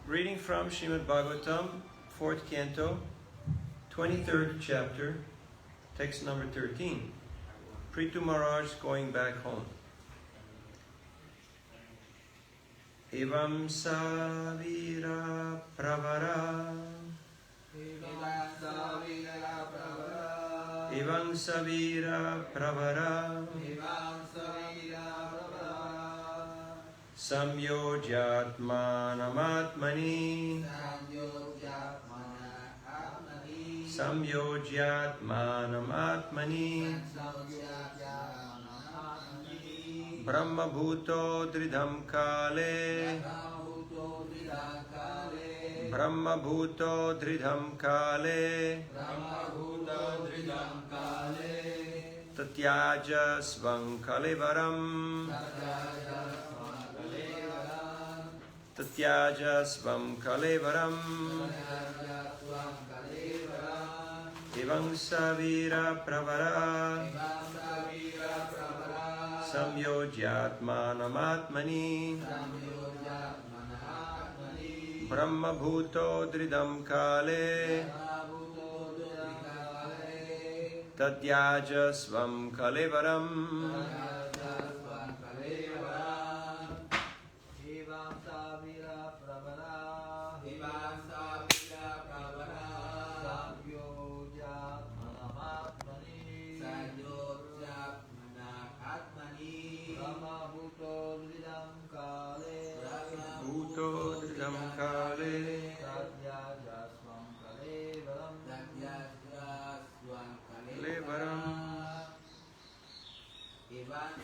Reading from Srimad Bhagavatam, 4th Canto, 23rd chapter, text number 13. Prithu Maharaj going back home. Evam savira pravara Evam savira pravara Samyojatmanamatmani Samyojatmanamatmani Brahma bhuto dridham kale Brahma bhuto dridham kale Tatyaja svang kalevaram Tatyaja svam kalevaram Evang savira pravara Samyojatmanamatmani Brahma bhuto dridam kale Tatyaja svam kalevaram Brahma bhuto dridham kale Tatyaja svam kalevaram Evam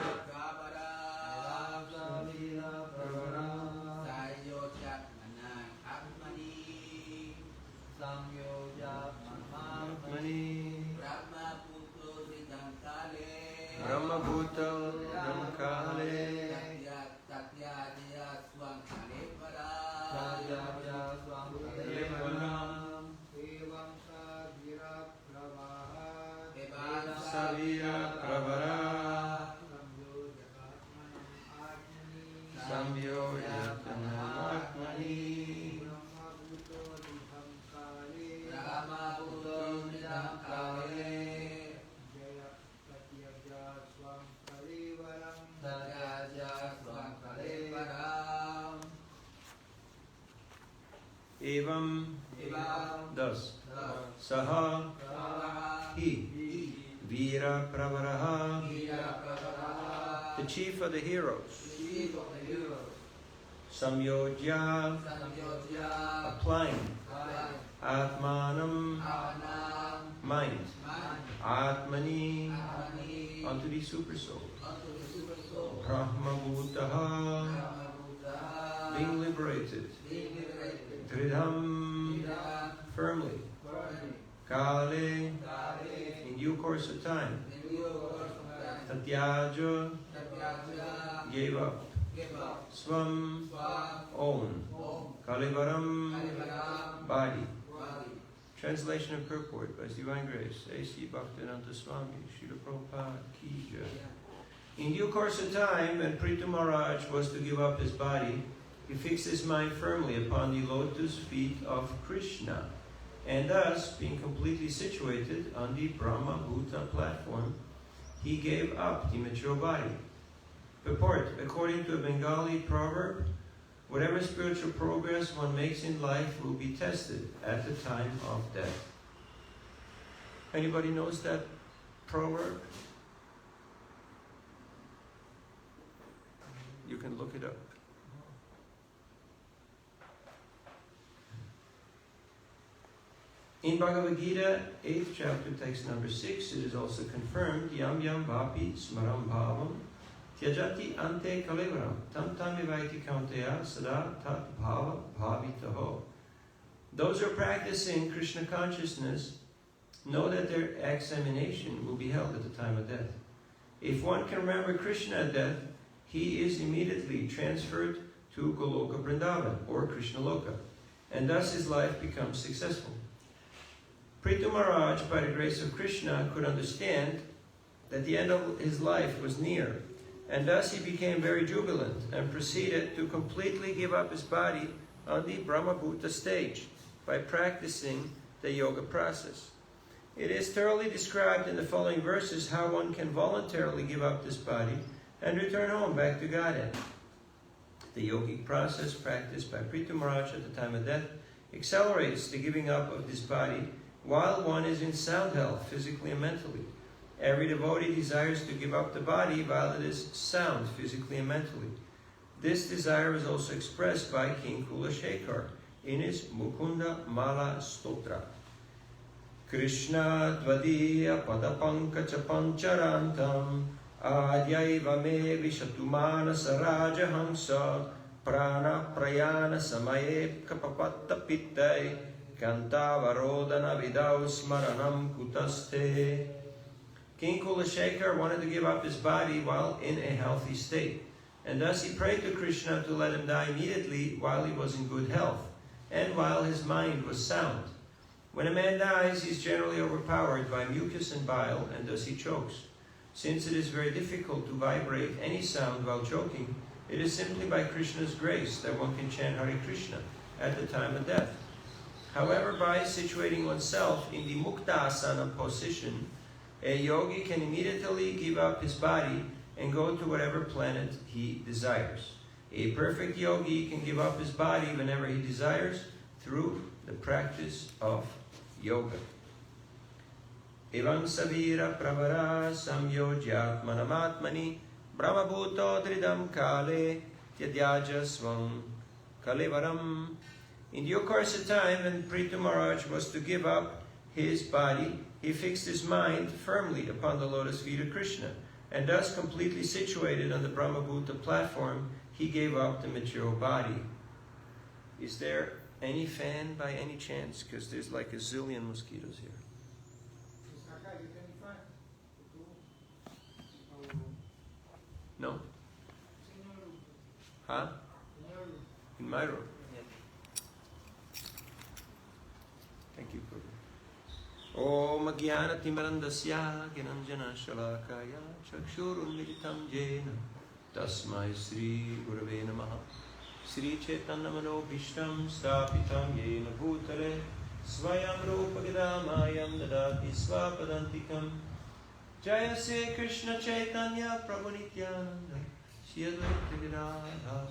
savira pravara Samyojatmanamatmani Brahma bhuto dridham kale Evam, thus, Saha, he, Vira Pravaraha, the chief of the heroes, Samyojya, applying, Atmanam, mind, Atmani, unto the super soul, Brahma Bhutaha, being liberated, Dridham, firmly, Kale, in due course of time, Tatyaja, gave up, Swam, own, Kalevaram, body. Translation and purport by His Divine Grace, A.C. Bhaktivedanta Swami, Srila Prabhupada Ki Jai. In due course of time, when Prithu Maharaj was to give up his body, he fixed his mind firmly upon the lotus feet of Krishna, and thus, being completely situated on the Brahma Bhuta platform, he gave up the material body. Purport: according to a Bengali proverb, whatever spiritual progress one makes in life will be tested at the time of death. Anybody knows that proverb? You can look it up. In Bhagavad Gita, 8th chapter, text number 6, it is also confirmed, Yam yam vapi smaram bhavam tyajati ante kalevaram tam tam vivaiti kaunteya sada tat bhava bhavitaho. Those who are practicing Krishna consciousness know that their examination will be held at the time of death. If one can remember Krishna at death, he is immediately transferred to Goloka Vrindavan, or Krishna Loka, and thus his life becomes successful. Prithu Maharaj, by the grace of Krishna, could understand that the end of his life was near, and thus he became very jubilant and proceeded to completely give up his body on the Brahma-bhuta stage by practicing the yoga process. It is thoroughly described in the following verses how one can voluntarily give up this body and return home back to Godhead. The yogic process practiced by Prithu Maharaj at the time of death accelerates the giving up of this body while one is in sound health, physically and mentally. Every devotee desires to give up the body while it is sound, physically and mentally. This desire is also expressed by King Kulashekar in his Mukunda Mala Stotra. Krishna Dvadiya Padapankacha Pancharantam Adyaiva me Vishatumana Saraja Hamsa Prana Prayana Samaye Kapapatta Pittai Kantavarodana Vidau Smaranam Kutaste. King Kulashekar wanted to give up his body while in a healthy state, and thus he prayed to Krishna to let him die immediately while he was in good health, and while his mind was sound. When a man dies, he is generally overpowered by mucus and bile, and thus he chokes. Since it is very difficult to vibrate any sound while choking, it is simply by Krishna's grace that one can chant Hare Krishna at the time of death. However, by situating oneself in the Muktasana position, a yogi can immediately give up his body and go to whatever planet he desires. A perfect yogi can give up his body whenever he desires through the practice of yoga. Evam savira pravara samyogyatmanamatmani brahmabhuto dridam kale tyadyaja swam kalevaram. In due course of time, when Prithu Maharaj was to give up his body, he fixed his mind firmly upon the lotus feet of Krishna, and thus completely situated on the Brahma-bhuta platform, he gave up the material body. Is there any fan by any chance? Because there's like a zillion mosquitoes here. No? Huh? In my room? Thank you, Prabhu. Om Jnana Timarandasya Gyananjana Shalakaya Chakshurunmilitam Jena Tasmai Sri Gurave Namaha Sri Chaitanya Manobhishtam Stapitam Yena Bhutale Swayam Rupa Gadamayam Dadati Svapadantikam Jaya Se Krishna Chaitanya Prabhu Nityananda Shri Advaita Gadadhara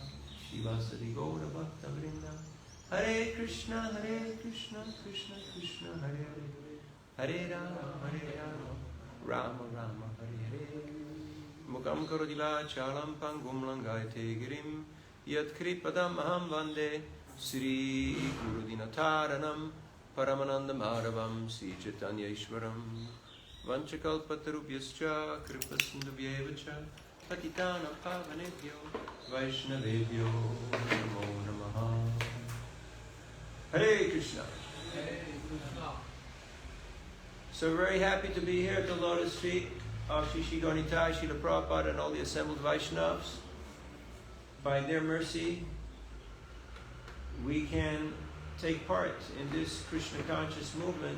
Shivasadi Gaura Bhakta Vrinda Hare Krishna, Krishna Krishna, Hare Hare, Hare Rama, Rama Rama, Hare Hare. Mukam Karodiva Chalam Pangum Langayate Girim, Yat Kripadam Aham Vande, Sri Gurudinataranam, Paramananda Madhavam, Sri Chaitanya Ishwaram, Vanchakalpatarubhyascha, Kripasindubhyevacha, Patitana Pavanebhyo, Vaishnavebhyo, Namo Namaha. Hare Krishna. Hare Krishna. So we're very happy to be here at the lotus feet of Shri Gauranitai, Srila Prabhupada, and all the assembled Vaishnavas. By their mercy, we can take part in this Krishna conscious movement.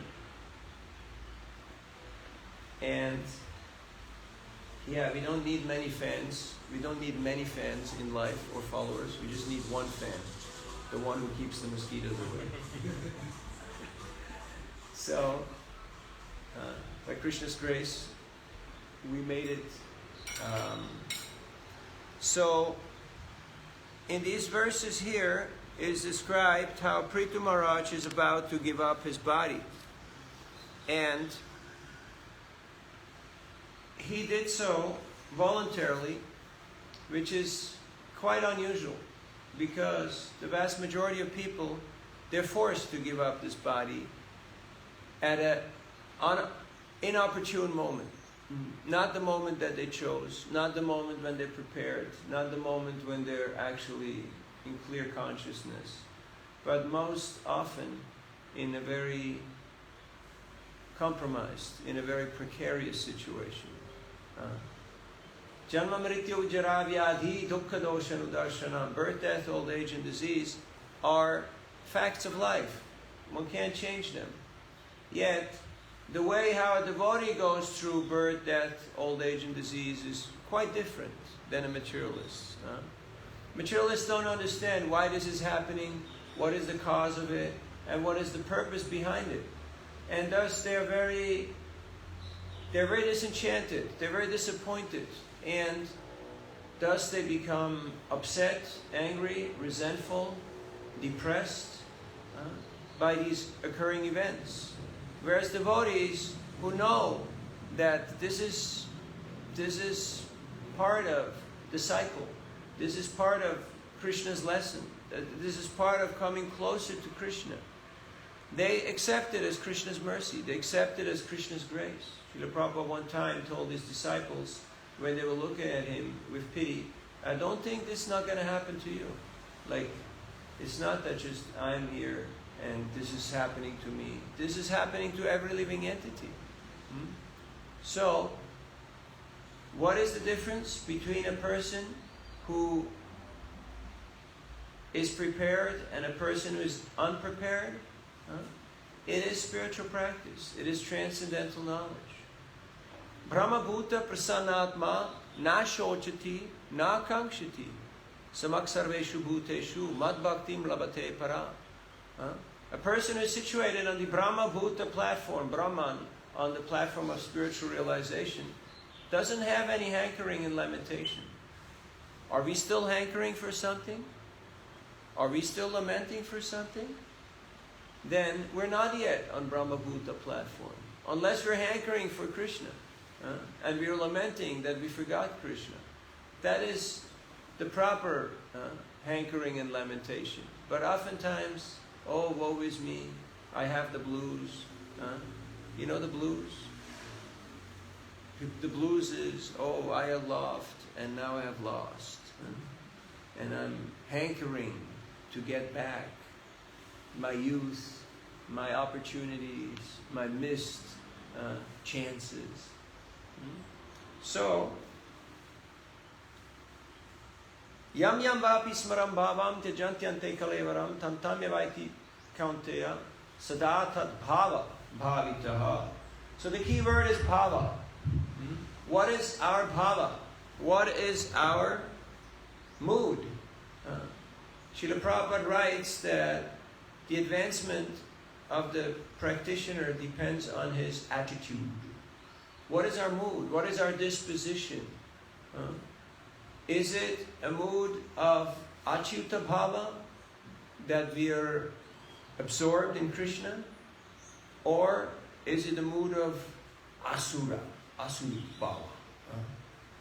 And yeah, we don't need many fans. We don't need many fans in life or followers. We just need one fan. The one who keeps the mosquitoes away. So, by Krishna's grace, we made it. So, in these verses here, it is described how Prithu Maharaj is about to give up his body. And he did so voluntarily, which is quite unusual. Because the vast majority of people, they're forced to give up this body at an inopportune moment. Not the moment that they chose, not the moment when they're prepared, not the moment when they're actually in clear consciousness, but most often in a very compromised, in a very precarious situation. Janma Mrityu Jara Vyadhi Dukkha Dosha Nudarshanam. Birth, death, old age, and disease are facts of life. One can't change them. Yet, the way how a devotee goes through birth, death, old age, and disease is quite different than a materialist. Materialists don't understand why this is happening, what is the cause of it, and what is the purpose behind it. And thus they're very disenchanted, they're very disappointed, and thus they become upset, angry, resentful, depressed by these occurring events. Whereas devotees who know that this is part of the cycle, this is part of Krishna's lesson, this is part of coming closer to Krishna, they accept it as Krishna's mercy, they accept it as Krishna's grace. Srila Prabhupada one time told his disciples, when they were looking at him with pity, I don't think this is not going to happen to you. Like, it's not that just I'm here and this is happening to me. This is happening to every living entity. So, what is the difference between a person who is prepared and a person who is unprepared? It is spiritual practice. It is transcendental knowledge. Brahma Bhuta Prasanatma Na Shochati Na Kankshati Samak Sarveshu Bhuteshu Mad Bhaktim Labate Para. A person who is situated on the Brahma Bhuta platform, Brahman, on the platform of spiritual realization, doesn't have any hankering and lamentation. Are we still hankering for something? Are we still lamenting for something? Then we're not yet on Brahma Bhuta platform. Unless we're hankering for Krishna. And we're lamenting that we forgot Krishna. That is the proper hankering and lamentation. But oftentimes, oh, woe is me, I have the blues. You know the blues? The blues is, oh, I have loved and now I have lost. And I'm hankering to get back my youth, my opportunities, my missed chances. So, yam yam vapi smaram bhavam tyajantyante kalevaram tam tam yavaiti kaunteya sadatat bhava bhavitaha. So the key word is bhava. What is our bhava? What is our mood? Srila Prabhupada writes that the advancement of the practitioner depends on his attitude. What is our mood? What is our disposition? Is it a mood of achyuta bhava, that we are absorbed in Krishna? Or is it a mood of asura bhava?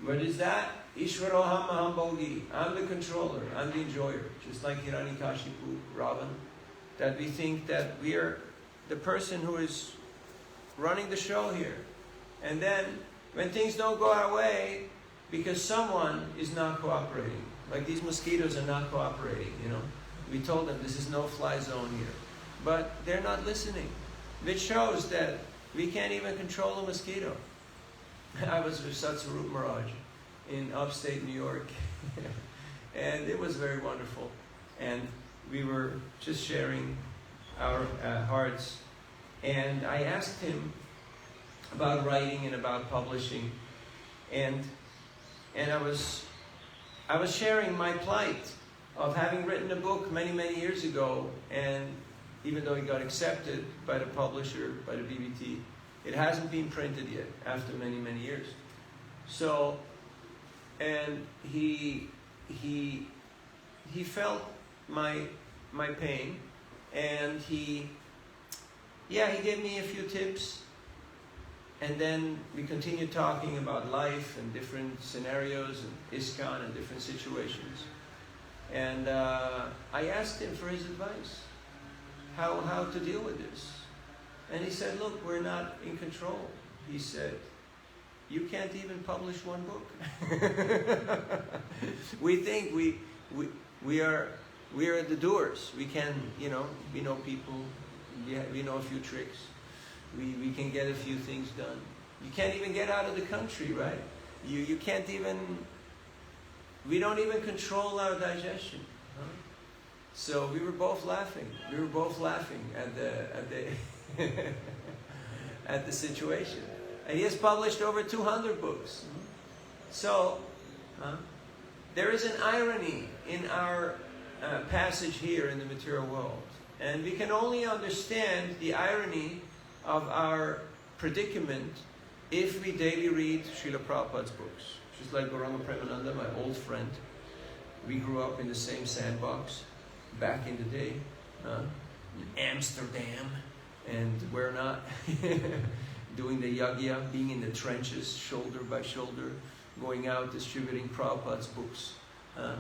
What is that? Ishvaroham aham bhogi. I'm the controller, I'm the enjoyer. Just like Hiranyakashipu, Ravan. That we think that we are the person who is running the show here. And then, when things don't go our way, because someone is not cooperating, like these mosquitoes are not cooperating, you know. We told them this is no-fly zone here. But they're not listening. Which shows that we can't even control a mosquito. I was with Satsarup Maharaj in upstate New York. And it was very wonderful. And we were just sharing our hearts. And I asked him about writing and about publishing, and I was sharing my plight of having written a book many years ago, and even though it got accepted by the publisher, by the BBT, it hasn't been printed yet after many years. So, and he felt my pain, and he gave me a few tips. And then we continued talking about life and different scenarios and ISKCON and different situations. And I asked him for his advice, how to deal with this. And he said, look, we're not in control. He said, you can't even publish one book. We think we are the doers. We can, we know people, we know a few tricks. We can get a few things done. You can't even get out of the country, right? You can't even, we don't even control our digestion. Huh? So we were both laughing. We were both laughing at the at the situation. And he has published over 200 books. So there is an irony in our passage here in the material world. And we can only understand the irony of our predicament if we daily read Srila Prabhupada's books. Just like Gauranga Premananda, my old friend. We grew up in the same sandbox back in the day, in Amsterdam, and we're not doing the yagya, being in the trenches, shoulder by shoulder, going out distributing Prabhupada's books. So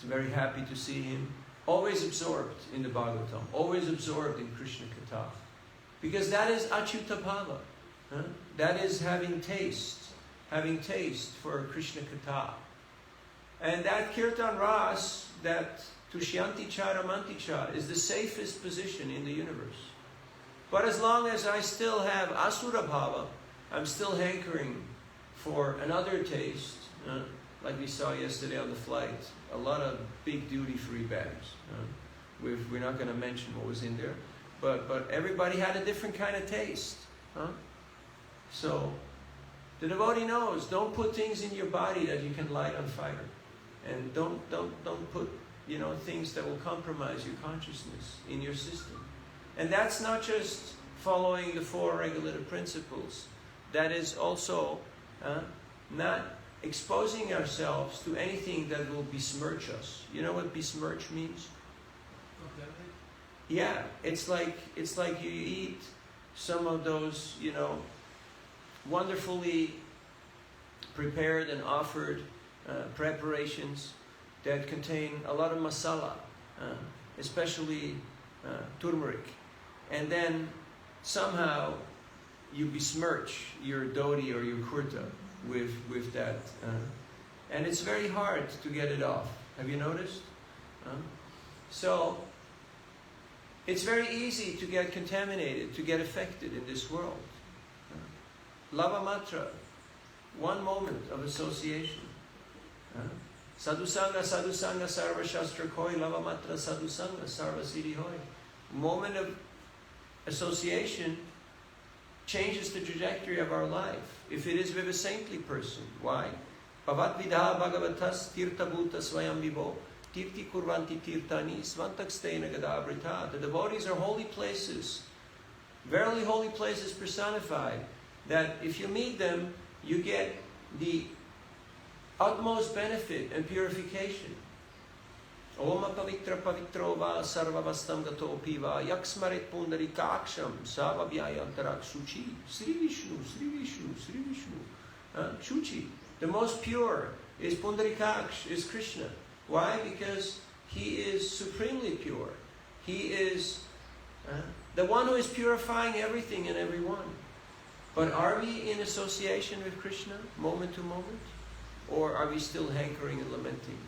very happy to see him. Always absorbed in the Bhagavatam, always absorbed in Krishna Katha. Because that is Achyuta Bhava. That is having taste for Krishna Katha. And that Kirtan Ras, that Tushyanti Cha Ramanti Cha, is the safest position in the universe. But as long as I still have Asura Bhava, I'm still hankering for another taste, like we saw yesterday on the flight. A lot of big duty-free bags. We're not going to mention what was in there, but everybody had a different kind of taste. So the devotee knows, don't put things in your body that you can light on fire, and don't put things that will compromise your consciousness in your system. And that's not just following the 4 regulative principles. That is also not exposing ourselves to anything that will besmirch us. You know what besmirch means? Okay. Yeah, it's like you eat some of those, wonderfully prepared and offered preparations that contain a lot of masala, especially turmeric, and then somehow you besmirch your dhoti or your kurta with that, and it's very hard to get it off. Have you noticed? So it's very easy to get contaminated, to get affected in this world. Lavamatra, one moment of association. Sadhusanga, sadhusanga, sarva shastra koi, lavamatra sadhusanga, sarva siddhi hoy. Moment of association changes the trajectory of our life. If it is with a saintly person. Why? Bhavat vidha bhagavatas tirtha bhuta swayam vivo tirti kurvanti tirtani svantakstena gadavrita. The devotees are holy places, verily holy places personified, that if you meet them, you get the utmost benefit and purification. Oma pavitra pavitro va sarvavastam gato piva yaksmarit pundarikaksham savabhyayantarak suchi. Sri Vishnu, Sri Vishnu, Sri Vishnu. Shuchi. The most pure is Pundarikaksh, is Krishna. Why? Because he is supremely pure. He is the one who is purifying everything and everyone. But are we in association with Krishna, moment to moment? Or are we still hankering and lamenting?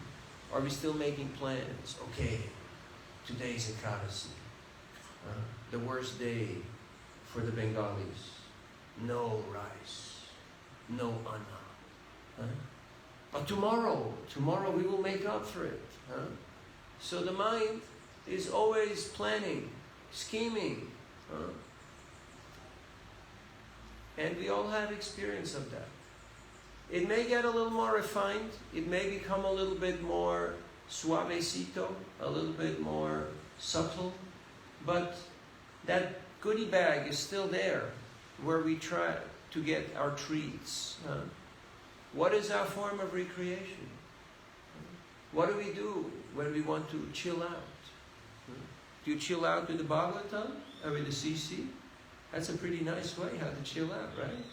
Are we still making plans? Okay, today's Ekadasi, the worst day for the Bengalis. No rice, no anna. But tomorrow we will make up for it. So the mind is always planning, scheming. And we all have experience of that. It may get a little more refined. It may become a little bit more suavecito, a little bit more subtle. But that goodie bag is still there, where we try to get our treats. What is our form of recreation? What do we do when we want to chill out? Do you chill out with the Bhagavatam or with the CC? That's a pretty nice way how to chill out, right?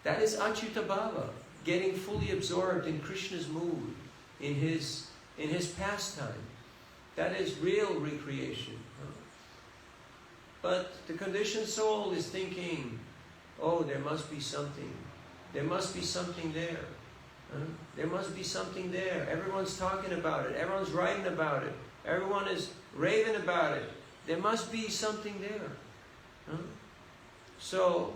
That is Achyuta Bhava, getting fully absorbed in Krishna's mood, in his pastime. That is real recreation. But the conditioned soul is thinking, oh, there must be something. There must be something there. There must be something there. Everyone's talking about it. Everyone's writing about it. Everyone is raving about it. There must be something there. So,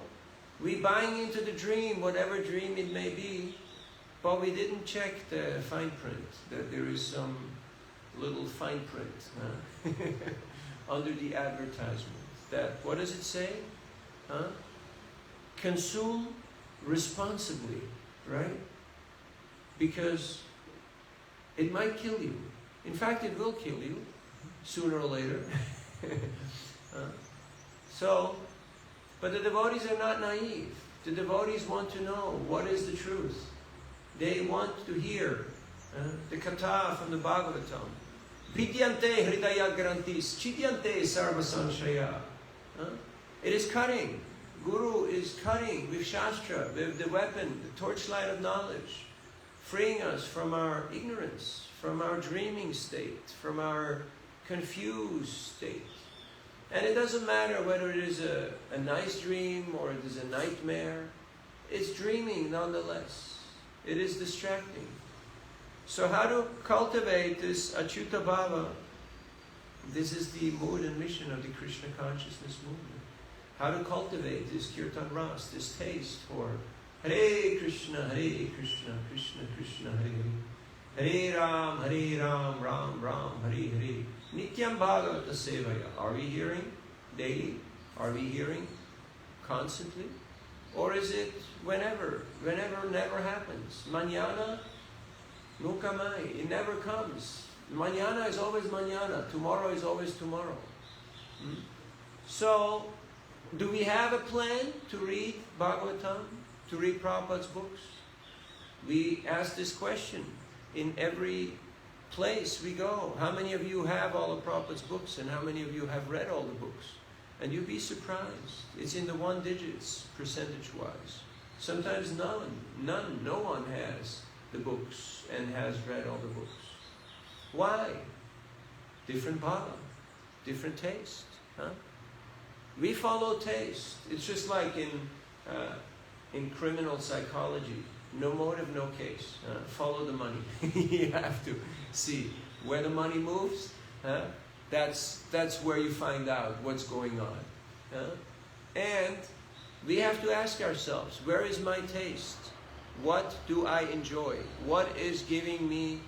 we buying into the dream, whatever dream it may be, but we didn't check the fine print, that there is some little fine print under the advertisement. That, what does it say? Consume responsibly, right? Because it might kill you. In fact, it will kill you, sooner or later. But the devotees are not naive. The devotees want to know what is the truth. They want to hear the katha from the Bhagavatam. Vidyante hridaya grantis, chidyante sarva sanshaya. It is cutting. Guru is cutting with Shastra, with the weapon, the torchlight of knowledge, freeing us from our ignorance, from our dreaming state, from our confused state. And it doesn't matter whether it is a nice dream or it is a nightmare. It's dreaming nonetheless. It is distracting. So how to cultivate this Achyuta Bhava? This is the mood and mission of the Krishna consciousness movement. How to cultivate this Kirtan Ras, this taste for Hare Krishna, Krishna Krishna, Hare Hare, Ram, Ram Ram, Hare Hare. Nityam Bhagavata Sevaya. Are we hearing daily? Are we hearing constantly? Or is it whenever? Whenever never happens. Mañana nunca mai. It never comes. Mañana is always mañana. Tomorrow is always tomorrow. So, do we have a plan to read Bhagavatam? To read Prabhupada's books? We ask this question in every place we go. How many of you have all of Prabhupada's books, and how many of you have read all the books? And you'd be surprised. It's in the 1 digits, percentage-wise. Sometimes none, no one has the books and has read all the books. Why? Different bhava, different taste. We follow taste. It's just like in criminal psychology. No motive, no case. Follow the money. You have to see where the money moves. That's where you find out what's going on. And we have to ask ourselves, where is my taste? What do I enjoy? What is giving me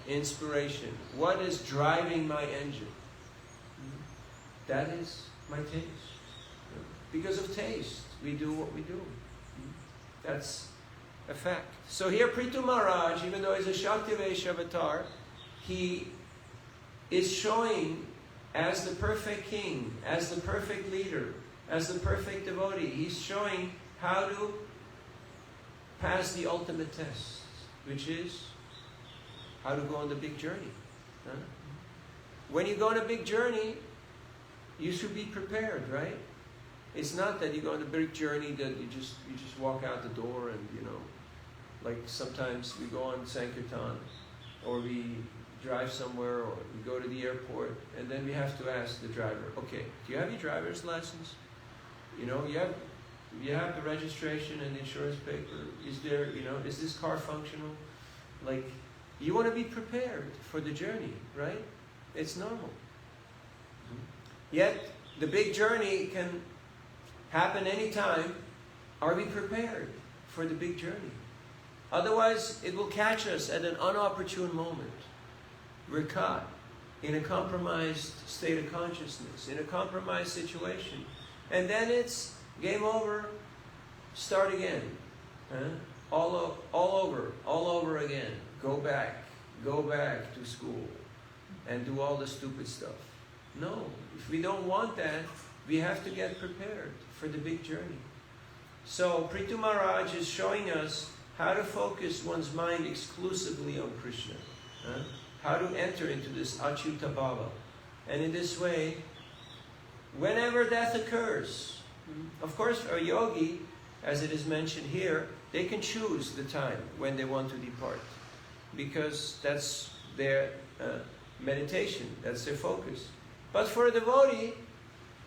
inspiration? What is driving my engine? That is my taste. Because of taste, we do what we do. That's a fact. So here Prithu Maharaj, even though he's a Shaktivesh avatar, he is showing as the perfect king, as the perfect leader, as the perfect devotee, he's showing how to pass the ultimate test, which is how to go on the big journey. When you go on a big journey, you should be prepared, right? It's not that you go on a big journey that you just walk out the door and, like sometimes we go on Sankirtan, or we drive somewhere, or we go to the airport, and then we have to ask the driver, okay, do you have your driver's license? You have the registration and the insurance paper. Is there, is this car functional? Like, you want to be prepared for the journey, right? It's normal. Yet, the big journey can happen anytime. Are we prepared for the big journey? Otherwise, it will catch us at an unopportune moment. We're caught in a compromised state of consciousness, in a compromised situation. And then it's game over, start again. All over again. Go back to school and do all the stupid stuff. No, if we don't want that, we have to get prepared for the big journey. So Prithu Maharaj is showing us how to focus one's mind exclusively on Krishna. How to enter into this Achyuta Bhava. And in this way, whenever death occurs, of course a yogi, as it is mentioned here, they can choose the time when they want to depart. Because that's their meditation, that's their focus. But for a devotee,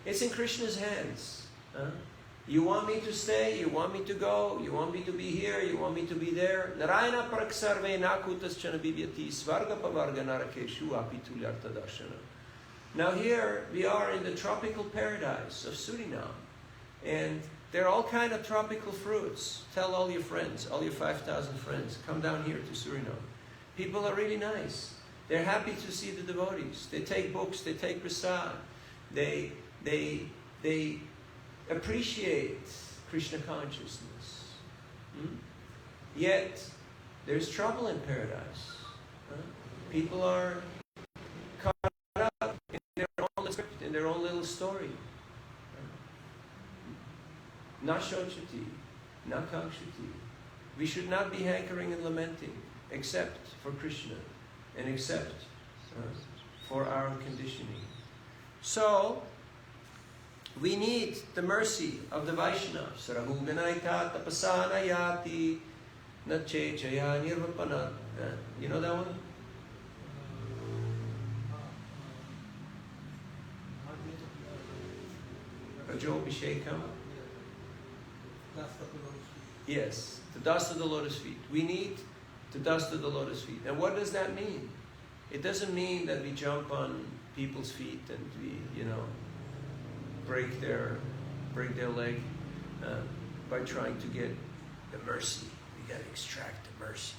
it's in Krishna's hands. You want me to stay, you want me to go, you want me to be here, you want me to be there. Narayana praksarve nakutas chanabivyati svarga pavarga narakeshu apitulyarta darshana. Now here we are in the tropical paradise of Surinam. And there are all kinds of tropical fruits. Tell all your friends, all your 5,000 friends, come down here to Surinam. People are really nice. They're happy to see the devotees. They take books, they take prasad. They appreciate Krishna consciousness. Yet, there's trouble in paradise. People are caught up in their own script, in their own little story. Na shochati, na kakshati. We should not be hankering and lamenting, except for Krishna, and except for our conditioning. So, we need the mercy of the Vaishnavas. Rahuganaita tapasana yati nache chaya nirvapana. You know that one? Rajobhishekam. Yes, the dust of the lotus feet. We need the dust of the lotus feet. And what does that mean? It doesn't mean that we jump on people's feet and we, break their leg by trying to get the mercy. We got to extract the mercy.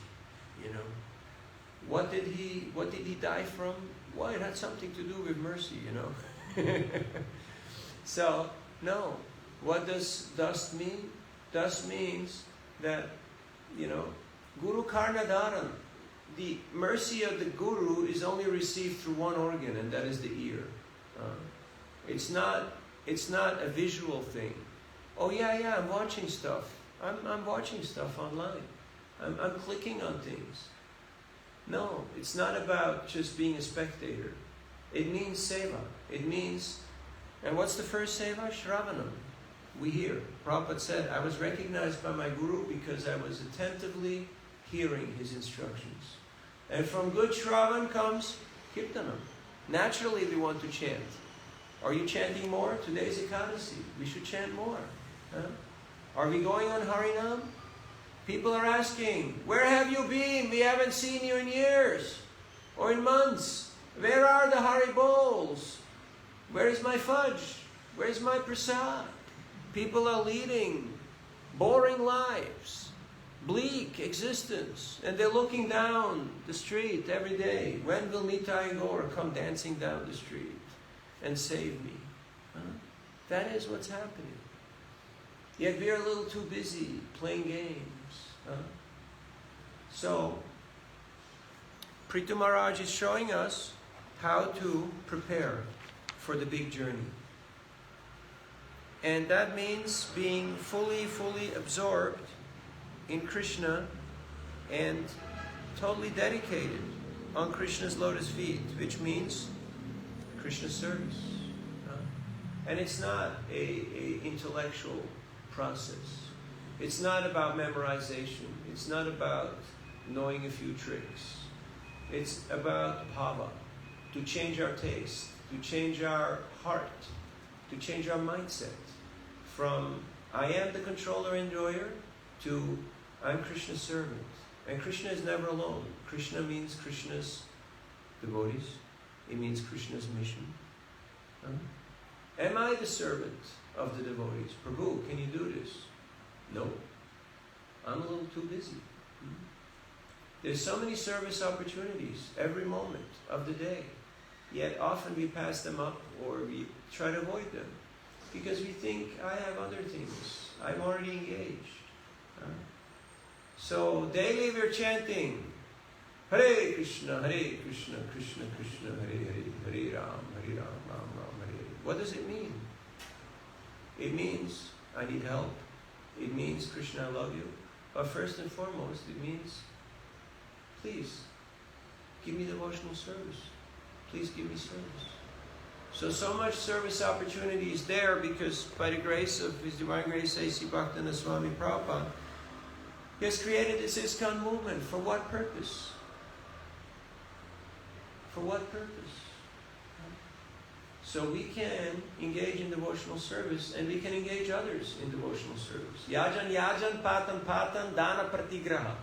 What did he die from? Well, it had something to do with mercy. So no. What does dust mean? Dust means that, Guru Karnadaran, the mercy of the Guru is only received through one organ, and that is the ear. It's not a visual thing. Oh yeah, I'm watching stuff. I'm watching stuff online. I'm clicking on things. No, it's not about just being a spectator. It means seva. It means, and what's the first seva? Shravanam. We hear. Prabhupada said, I was recognized by my Guru because I was attentively hearing his instructions. And from good Shravan comes Kirtanam. Naturally we want to chant. Are you chanting more? Today's Ekadasi. We should chant more. Are we going on Harinam? People are asking, where have you been? We haven't seen you in years or in months. Where are the Hari bowls? Where is my fudge? Where is my prasad? People are leading boring lives, bleak existence, and they're looking down the street every day. When will Nitai Gaur come dancing down the street and save me? That is what's happening. Yet we are a little too busy playing games. So, Prithu Maharaj is showing us how to prepare for the big journey. And that means being fully absorbed in Krishna and totally dedicated on Krishna's lotus feet, which means Krishna service. And it's not a intellectual process. It's not about memorization. It's not about knowing a few tricks. It's about bhava, to change our taste, to change our heart, to change our mindset. From I am the controller enjoyer to I'm Krishna's servant. And Krishna is never alone. Krishna means Krishna's devotees. It means Krishna's mission. Am I the servant of the devotees? Prabhu, can you do this? No. I'm a little too busy. There's so many service opportunities every moment of the day. Yet often we pass them up or we try to avoid them. Because we think, I have other things. I'm already engaged. So daily we're chanting, Hare Krishna, Krishna Krishna, Hare Hare, Hare Ram, Ram Ram, Hare Hare. What does it mean? It means I need help. It means, Krishna, I love you. But first and foremost, it means, please, give me devotional service. Please give me service. So much service opportunity is there because by the grace of His Divine Grace, A.C. Bhaktivinoda Swami Prabhupada, He has created this ISKCON movement. For what purpose? For what purpose? So we can engage in devotional service and we can engage others in devotional service. Yajan, yajan, patan, patan, dana, pratigraha.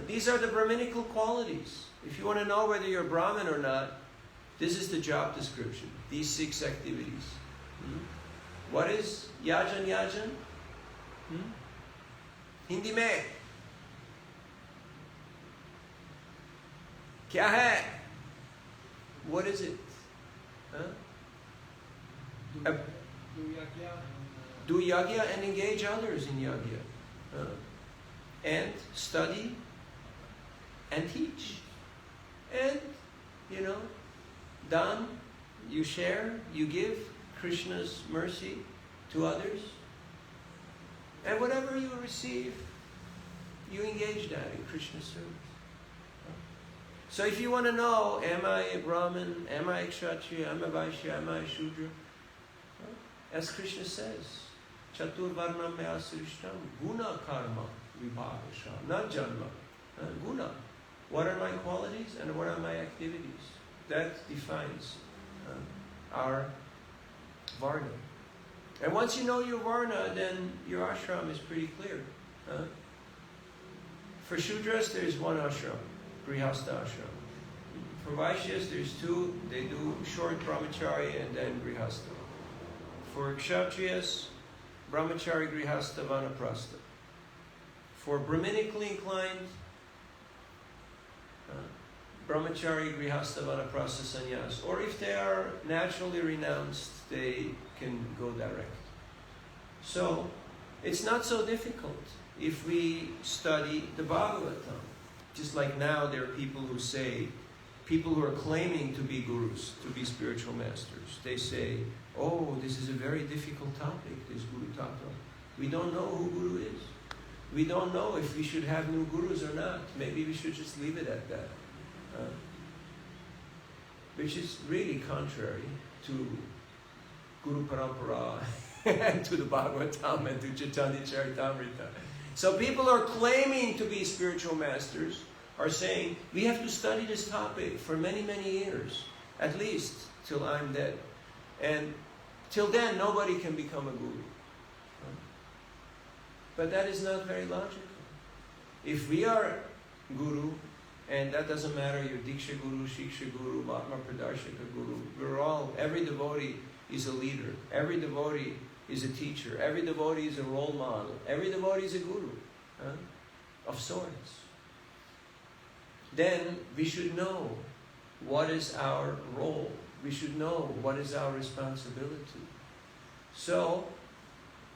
These are the Brahminical qualities. If you want to know whether you're Brahmin or not, this is the job description. These 6 activities. What is yajan, yajan? Hindi mein. Kya hai? What is it? Do yagya and engage others in yagya. And study and teach. And, Dan, you share, you give Krishna's mercy to others. And whatever you receive, you engage that in Krishna's service. So if you want to know, am I a Brahmin, am I a Kshatriya, am I a Vaishya, am I a Shudra? As Krishna says, Chatur Varnam Maya Srishtam, Guna Karma Vibhagasham, not Janma, Guna. What are my qualities and what are my activities? That defines our Varna. And once you know your Varna, then your ashram is pretty clear. For Shudras, there's one ashram, Grihastha ashram. For Vaishyas, there's two. They do short Brahmachari and then Grihastha. For Kshatriyas, Brahmachari, Grihastha, Vanaprastha. For Brahminically inclined, Brahmachari, Grihastha, Vanaprastha, Sannyas. Or if they are naturally renounced, they can go direct. So, it's not so difficult if we study the Bhagavatam. Just like now there are people who say, people who are claiming to be gurus, to be spiritual masters, they say, oh, this is a very difficult topic, this Guru Tattva. We don't know who Guru is. We don't know if we should have new gurus or not. Maybe we should just leave it at that. Which is really contrary to Guru Parampara and to the Bhagavatam and to Chaitanya Charitamrita. So people are claiming to be spiritual masters are saying, we have to study this topic for many, many years, at least till I'm dead. And till then, nobody can become a guru. But that is not very logical. If we are guru, and that doesn't matter, you're Diksha Guru, Shiksha Guru, Mahatma Pradarshika Guru, we're all, every devotee is a leader, every devotee is a teacher, every devotee is a role model, every devotee is a guru, of sorts. Then we should know what is our role. We should know what is our responsibility. So,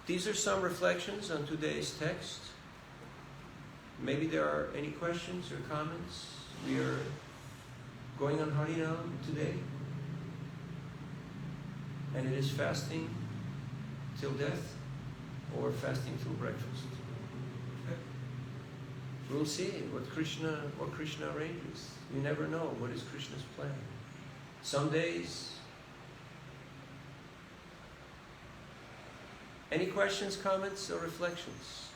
these are some reflections on today's text. Maybe there are any questions or comments. We are going on Harinam today. And it is fasting till death or fasting till breakfast. We'll see what Krishna arranges. You never know what is Krishna's plan. Some days. Any questions, comments, or reflections?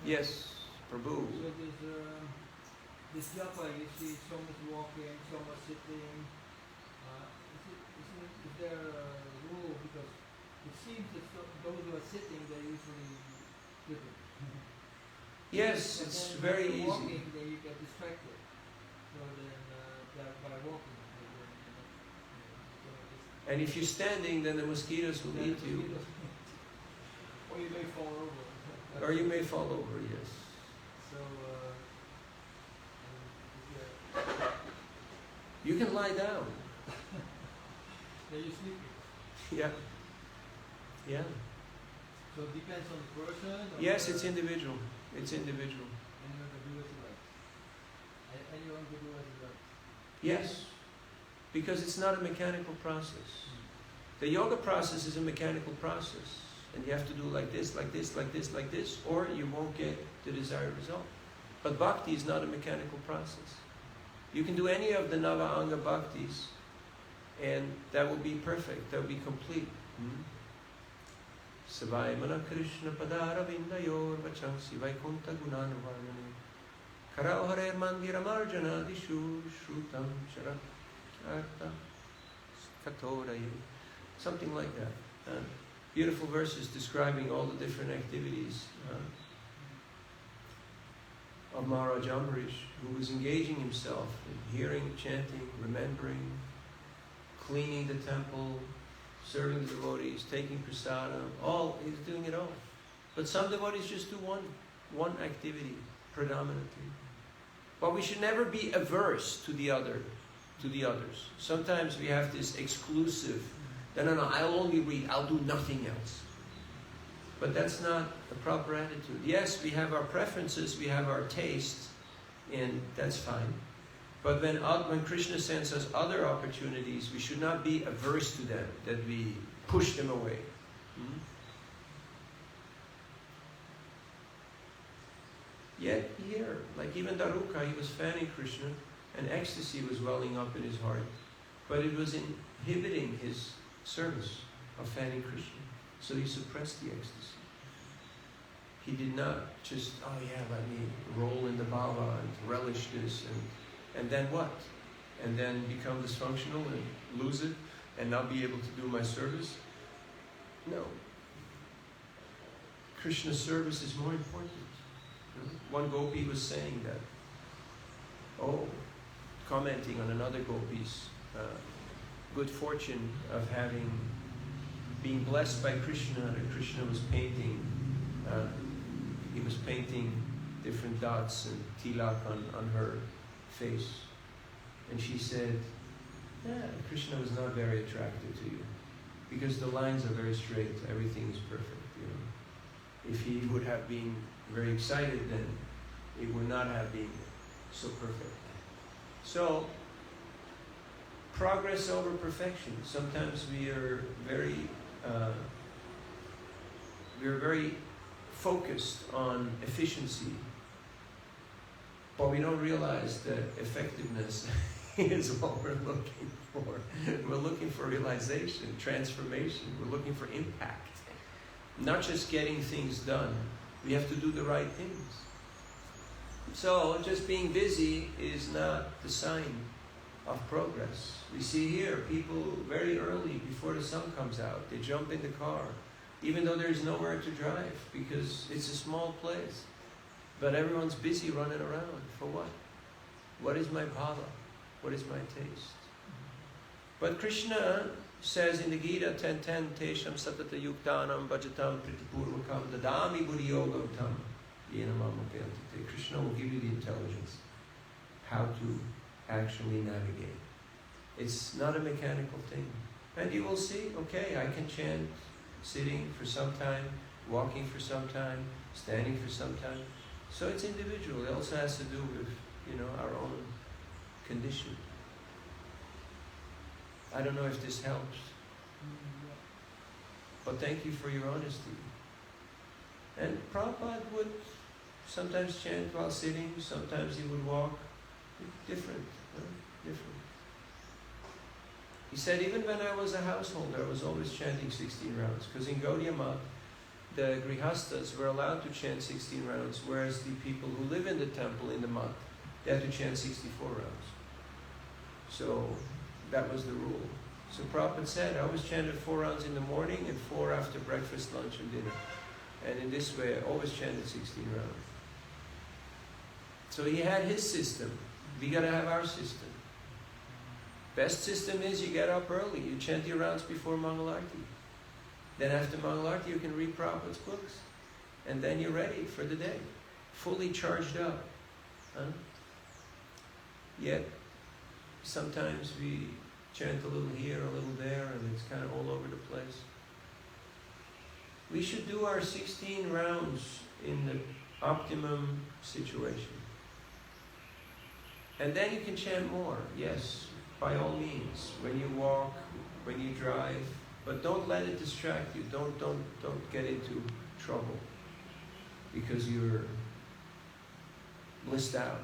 Yes, Prabhu. So there's this japa, you see so much walking, so much sitting. Is there a rule? Because it seems that those who are sitting, they're usually slipping. Yes, it's very easy. Walking, then you get distracted. So then, by walking. And if you're standing, then the mosquitoes will eat you. Or you may fall over. Or you may fall over, yes. So, you can lie down. then you're sleeping. Yeah. Yeah. So it depends on the person? Yes, it's individual. It's individual. Anyone can do as he likes. Anyone can do as he likes. Yes. Because it's not a mechanical process. The yoga process is a mechanical process. And you have to do like this, like this, like this, like this, or you won't get the desired result. But bhakti is not a mechanical process. You can do any of the Nava Anga bhaktis, and that will be perfect, that will be complete. Savai mana Krishna padara vindayor vachansi vaikunta gunanavarnane karao hare mandira marjana dishu shrutam sharakta katoraye. Something like that. Beautiful verses describing all the different activities of Maharaj Ambarish, who was engaging himself in hearing, chanting, remembering, cleaning the temple, serving the devotees, taking prasadam, all, he's doing it all. But some devotees just do one activity predominantly. But we should never be averse to the others. Sometimes we have this exclusive, no, I'll only read, I'll do nothing else. But that's not the proper attitude. Yes, we have our preferences, we have our tastes, and that's fine. But when Krishna sends us other opportunities, we should not be averse to them, that we push them away. Yet here, like even Daruka, he was fanning Krishna, and ecstasy was welling up in his heart. But it was inhibiting his service of fanning Krishna. So he suppressed the ecstasy. He did not just, oh yeah, let me roll in the bhava and relish this, and then what? And then become dysfunctional and lose it and not be able to do my service? No. Krishna's service is more important. One gopi was saying that, commenting on another gopi's good fortune of being blessed by Krishna, that Krishna was painting, he was painting different dots and tilak on her face. And she said, Krishna was not very attracted to you, because the lines are very straight, everything is perfect. If he would have been very excited, then it would not have been so perfect. So, progress over perfection. Sometimes we are very focused on efficiency, but we don't realize that effectiveness is what we're looking for. We're looking for realization, transformation. We're looking for impact. Not just getting things done. We have to do the right things. So, just being busy is not the sign of progress. We see here, people very early, before the sun comes out, they jump in the car, even though there's nowhere to drive, because it's a small place. But everyone's busy running around. For what? What is my bhava? What is my taste? But Krishna says in the Gita 10:10, Tesham satata yuktanam bhajatam pritipurvakam dadami buddhi yogam tam yena mamapyantite. Krishna will give you the intelligence how to actually navigate. It's not a mechanical thing. And you will see, okay, I can chant sitting for some time, walking for some time, standing for some time. So it's individual. It also has to do with, our own condition. I don't know if this helps. But thank you for your honesty. And Prabhupada would sometimes chant while sitting, sometimes he would walk. Different. He said, even when I was a householder, I was always chanting 16 rounds. Because in Gaudiya Math, the Grihastas were allowed to chant 16 rounds, whereas the people who live in the temple, in the Math, they had to chant 64 rounds. So that was the rule. So Prabhupada said, I always chanted 4 rounds in the morning and 4 after breakfast, lunch, and dinner. And in this way, I always chanted 16 rounds. So he had his system. We got to have our system. Best system is you get up early. You chant your rounds before Mangalarti. Then after Mangalarti, you can read Prabhupada's books. And then you're ready for the day. Fully charged up. Yet, sometimes we chant a little here, a little there, and it's kind of all over the place. We should do our 16 rounds in the optimum situation. And then you can chant more, yes, by all means. When you walk, when you drive, but don't let it distract you. Don't get into trouble because you're blissed out,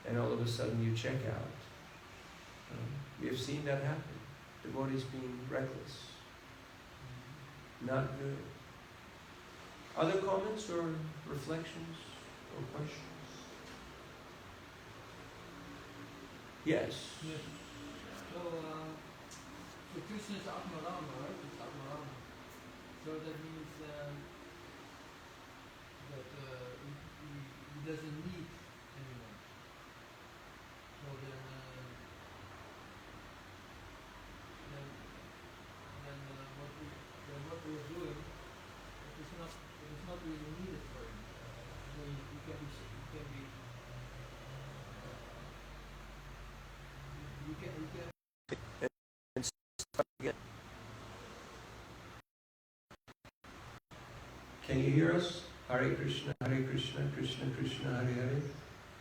and all of a sudden you check out. We have seen that happen. Devotees being reckless. Not good. Other comments or reflections or questions? Yes. So Krishna is Atmarama, right? It's Atmarama. So that means that he doesn't need anyone. So then what we're doing, it is not really needed for him. You can be. Can you hear us? Hare Krishna, Krishna Krishna, Hare Hare.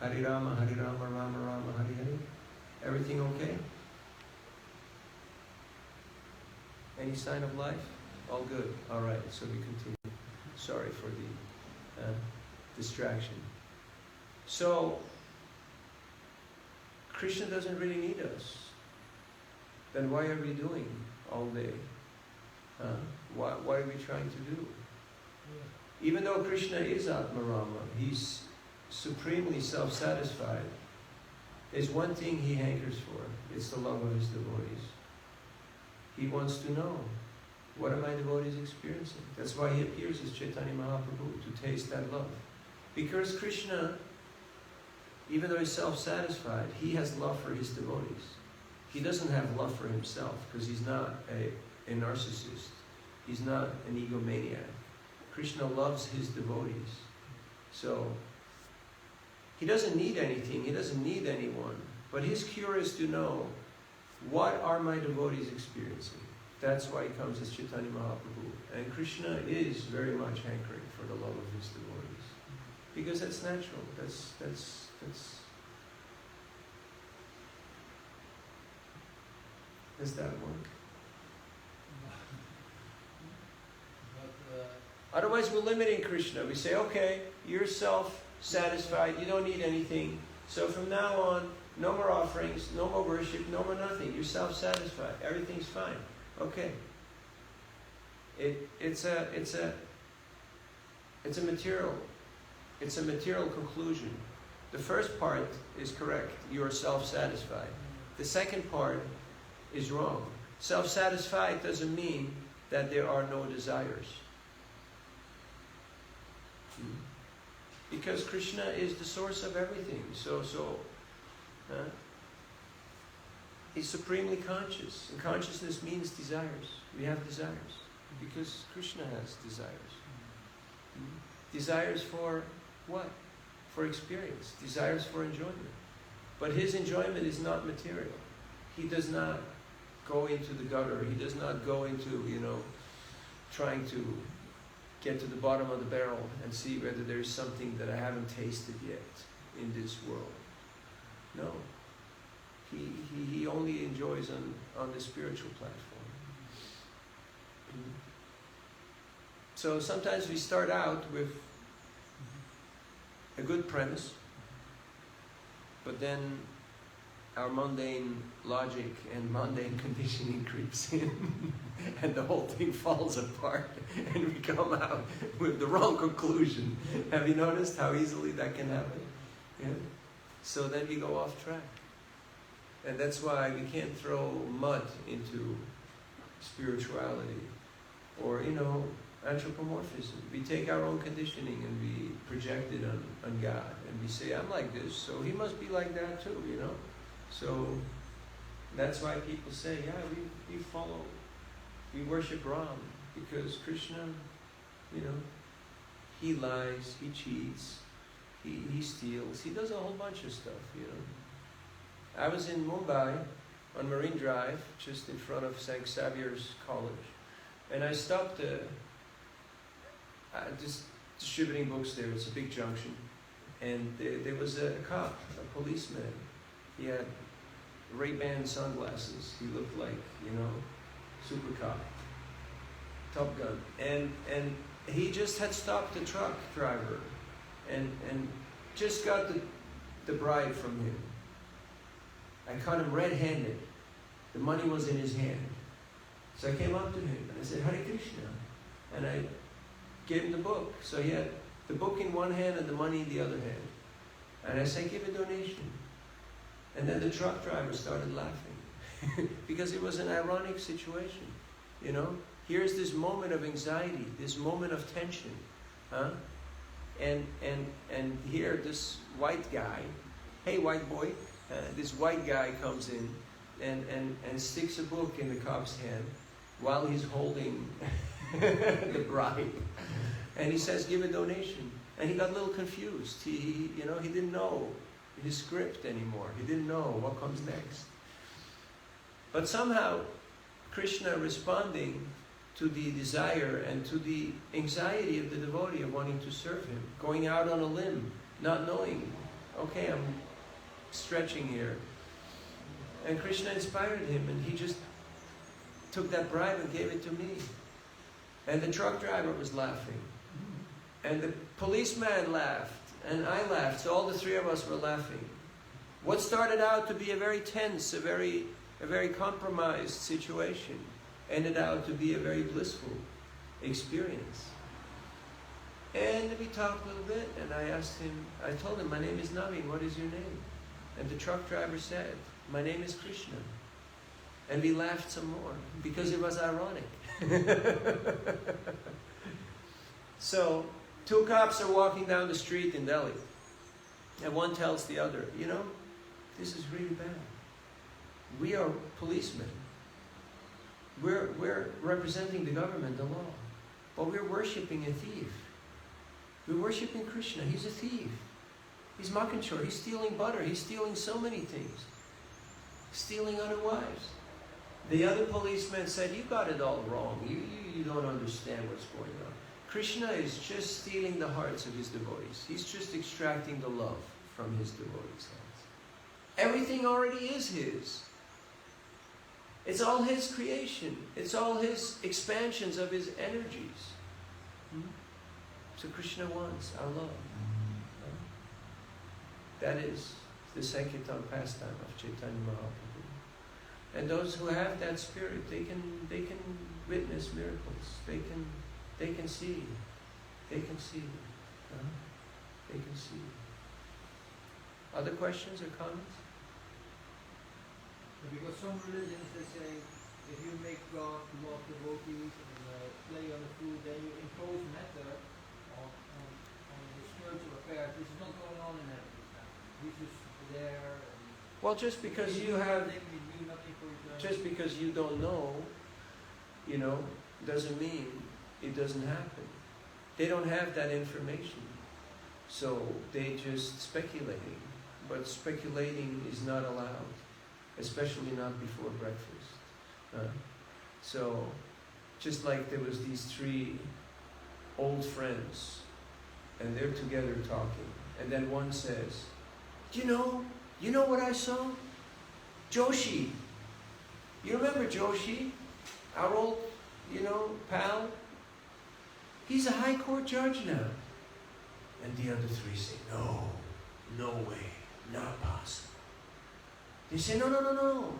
Hare Rama, Rama Rama, Hare Hare. Everything okay? Any sign of life? All good. All right, so we continue. Sorry for the distraction. So, Krishna doesn't really need us. Then why are we doing all day? What are we trying to do? Even though Krishna is Atmarama, he's supremely self-satisfied, there's one thing he hankers for. It's the love of his devotees. He wants to know, what are my devotees experiencing? That's why he appears as Chaitanya Mahaprabhu, to taste that love. Because Krishna, even though he's self-satisfied, he has love for his devotees. He doesn't have love for himself, because he's not a narcissist. He's not an egomaniac. Krishna loves his devotees. So, he doesn't need anything, he doesn't need anyone. But he's curious to know, what are my devotees experiencing? That's why he comes as Chaitanya Mahaprabhu. And Krishna is very much hankering for the love of his devotees. Because that's natural. Does that work? Otherwise we're limiting Krishna. We say, okay, you're self-satisfied, you don't need anything. So from now on, no more offerings, no more worship, no more nothing. You're self-satisfied. Everything's fine. Okay. It's a material conclusion. The first part is correct. You are self-satisfied. The second part is wrong. Self-satisfied doesn't mean that there are no desires. Because Krishna is the source of everything. He's supremely conscious. And consciousness means desires. We have desires. Because Krishna has desires. Desires for what? For experience. Desires for enjoyment. But his enjoyment is not material. He does not go into the gutter. He does not go into, trying to get to the bottom of the barrel and see whether there's something that I haven't tasted yet in this world. No. He only enjoys on the spiritual platform. So sometimes we start out with a good premise, but then our mundane logic and mundane conditioning creeps in and the whole thing falls apart and we come out with the wrong conclusion. Have you noticed how easily that can happen? Yeah? So then we go off track. And that's why we can't throw mud into spirituality or, anthropomorphism. We take our own conditioning and we project it on God. And we say, I'm like this, so he must be like that too, So that's why people say, we worship Ram because Krishna, he lies, he cheats, he steals, he does a whole bunch of stuff, I was in Mumbai on Marine Drive, just in front of St. Xavier's College, and I stopped just distributing books there. It's a big junction, and there was a cop, a policeman. He had Ray-Ban sunglasses. He looked like, super cop, Top Gun, and he just had stopped the truck driver, and just got the bribe from him. I caught him red-handed. The money was in his hand. So I came up to him and I said, Hare Krishna. And I gave him the book. So he had the book in one hand and the money in the other hand. And I said, give a donation. And then the truck driver started laughing. Because it was an ironic situation. Here's this moment of anxiety, this moment of tension. And here this white guy, hey white boy, this white guy comes in and sticks a book in the cop's hand while he's holding the bribe. And he says, give a donation. And he got a little confused. He didn't know his script anymore. He didn't know what comes next. But somehow, Krishna responding to the desire and to the anxiety of the devotee of wanting to serve him, going out on a limb, not knowing, okay, I'm stretching here. And Krishna inspired him, and he just took that bribe and gave it to me. And the truck driver was laughing. And the policeman laughed, and I laughed, so all the three of us were laughing. What started out to be a very tense, a very compromised situation, ended out to be a very blissful experience. And we talked a little bit, and I told him, my name is Navin, what is your name? And the truck driver said, my name is Krishna. And we laughed some more, because it was ironic. So, two cops are walking down the street in Delhi, and one tells the other, you know, this is really bad. We are policemen. We're representing the government, the law, but we're worshipping a thief. We're worshipping Krishna. He's a thief. He's Makanchor. He's stealing butter. He's stealing so many things. Stealing other wives. The other policeman said, you got it all wrong. You don't understand what's going on. Krishna is just stealing the hearts of his devotees. He's just extracting the love from his devotees' hearts. Everything already is his. It's all his creation. It's all his expansions of his energies. So Krishna wants our love. That is the Sankirtan pastime of Chaitanya Mahaprabhu. And those who have that spirit, they can witness miracles. They can see. They can see. They can see. Other questions or comments? Because some religions, they say, if you make God love devotees and play on the food, then you impose matter on the spiritual affairs. This is not going on in heaven. He's just there. Well, just because you have, just because you don't know, you know, doesn't mean it doesn't happen. They don't have that information, so they just speculating. But speculating is not allowed, especially not before breakfast. So, just like there was these three old friends, and they're together talking, and then one says, you know what I saw? Joshi. You remember Joshi? Our old, pal? He's a high court judge now. And the other three say, no way, not possible. They say, no.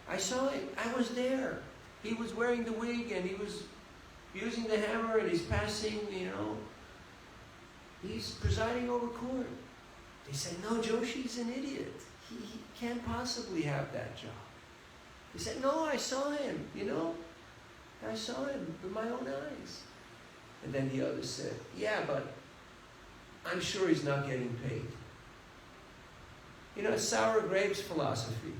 I saw it. I was there. He was wearing the wig and he was using the hammer and he's passing, he's presiding over court. They say, no, Joshi's an idiot. He can't possibly have that job. He said, no, I saw him, I saw him with my own eyes. And then the other said, yeah, but I'm sure he's not getting paid. It's sour grapes philosophy.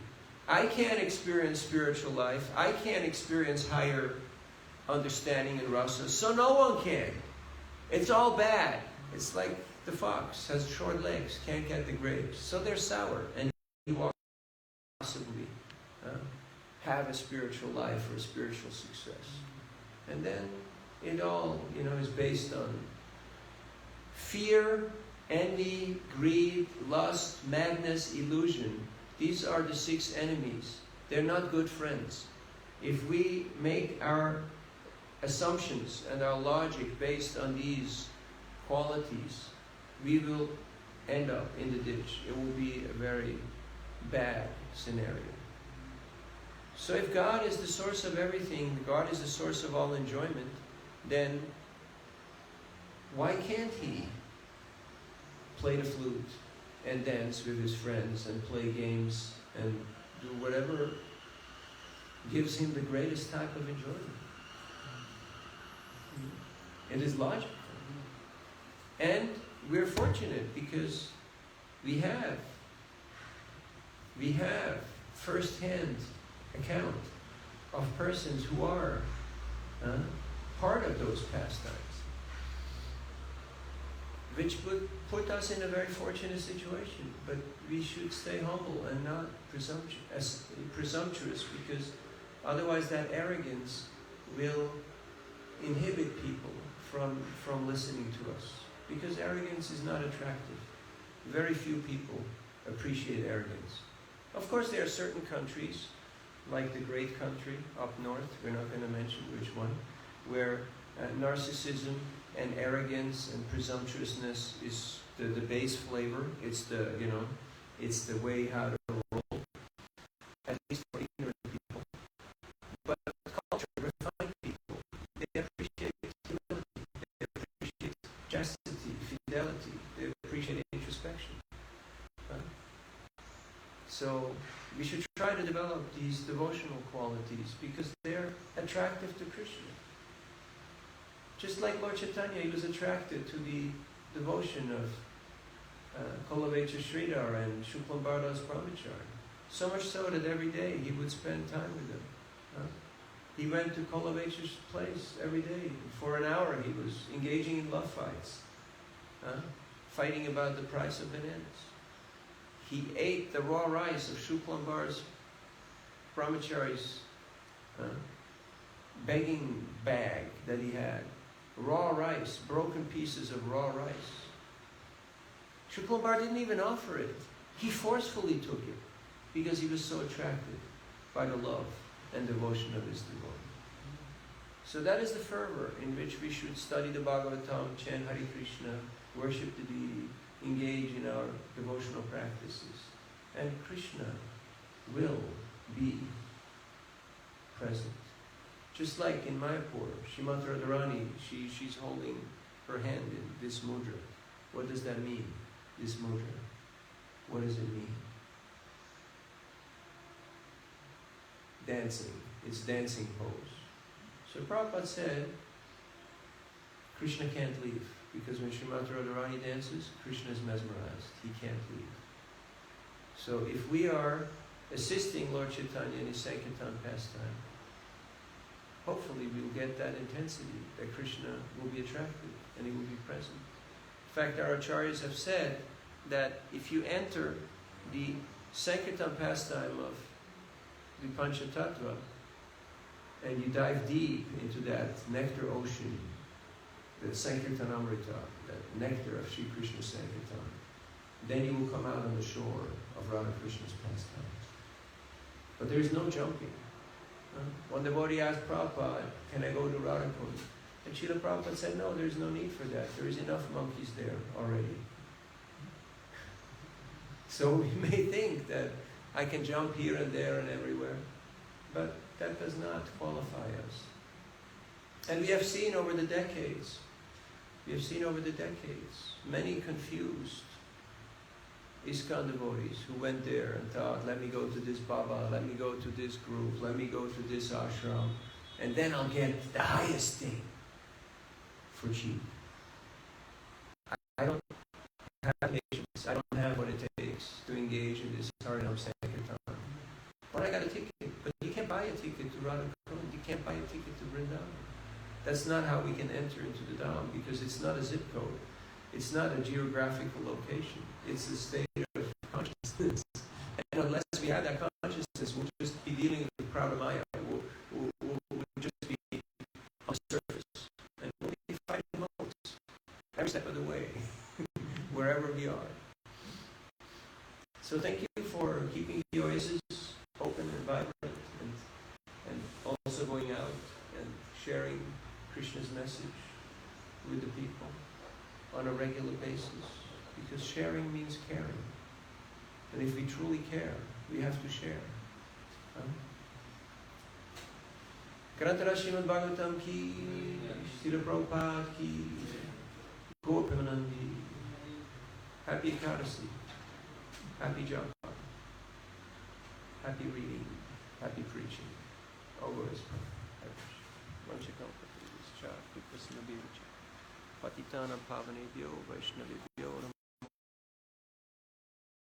I can't experience spiritual life. I can't experience higher understanding in rasa, so no one can. It's all bad. It's like the fox has short legs, can't get the grapes. So they're sour, and you won't possibly have a spiritual life or a spiritual success. And then it all, is based on fear, envy, greed, lust, madness, illusion. These are the 6 enemies. They're not good friends. If we make our assumptions and our logic based on these qualities, we will end up in the ditch. It will be a very bad scenario. So if God is the source of everything, God is the source of all enjoyment, then why can't He play the flute and dance with His friends and play games and do whatever gives Him the greatest type of enjoyment? It is logical. And we're fortunate because we have first-hand account of persons who are part of those pastimes, which would put us in a very fortunate situation. But we should stay humble and not presumptuous, because otherwise that arrogance will inhibit people from listening to us, because arrogance is not attractive. Very few people appreciate arrogance. Of course, there are certain countries, like the great country up north, we're not going to mention which one, where narcissism and arrogance and presumptuousness is the base flavor. It's the, it's the way how to roll, at least for ignorant people. But culture, refined people, they appreciate humility, they appreciate chastity, fidelity, they appreciate introspection. So we should try to develop these devotional qualities because they're attractive to Krishna. Just like Lord Chaitanya, he was attracted to the devotion of Kolavecha Sridhar and Shuklambardas Brahmachari. So much so that every day he would spend time with them. He went to Kolavecha's place every day. For an hour he was engaging in love fights, fighting about the price of bananas. He ate the raw rice of Shuklambar's Brahmachari's begging bag that he had. Raw rice, broken pieces of raw rice. Shuklambar didn't even offer it. He forcefully took it because he was so attracted by the love and devotion of his devotee. So that is the fervor in which we should study the Bhagavatam, chant Hare Krishna, worship the deity, engage in our devotional practices. And Krishna will be present. Just like in Mayapur, Srimati Radharani, she's holding her hand in this mudra. What does that mean, this mudra? What does it mean? Dancing. It's dancing pose. So Prabhupada said, Krishna can't leave. Because when Srimati Radharani dances, Krishna is mesmerized. He can't leave. So if we are assisting Lord Chaitanya in his Sankirtan pastime, hopefully we'll get that intensity, that Krishna will be attracted and he will be present. In fact, our acharyas have said that if you enter the Sankirtan pastime of the Panchatattva and you dive deep into that nectar ocean, the Sankirtan Amrita, that nectar of Sri Krishna Sankirtan, then you will come out on the shore of Radha Krishna's pastimes. But there is no jumping. One devotee asked Prabhupada, can I go to Radhakund? And Srila Prabhupada said, no, there is no need for that. There is enough monkeys there already. So we may think that I can jump here and there and everywhere, but that does not qualify us. And we have seen over the decades, many confused ISKCON devotees who went there and thought, let me go to this Baba, let me go to this group, let me go to this ashram, and then I'll get the highest thing for cheap. I don't have patience, I don't have what it takes to engage in this Harinam Sankirtan. But I got a ticket. But you can't buy a ticket to Radhakund, you can't buy a ticket to Vrindavan. That's not how we can enter into the Dham, because it's not a zip code. It's not a geographical location. It's a state of consciousness. And unless we have that consciousness, we'll just be dealing with Pradamaya. We'll just be on the surface. And we'll be fighting modes every step of the way, wherever we are. So thank you for keeping the oasis open and vibrant, and also going out and sharing Krishna's message with the people on a regular basis, because sharing means caring. And if we truly care, we have to share. Karantara Srimad Bhagavatam ki, Srila Prabhupada ki, Gaur Premanandi, happy Ekadasi, happy Japa, happy reading, happy preaching. All glories Patitana Pavanebhyo Vaishnavibhyo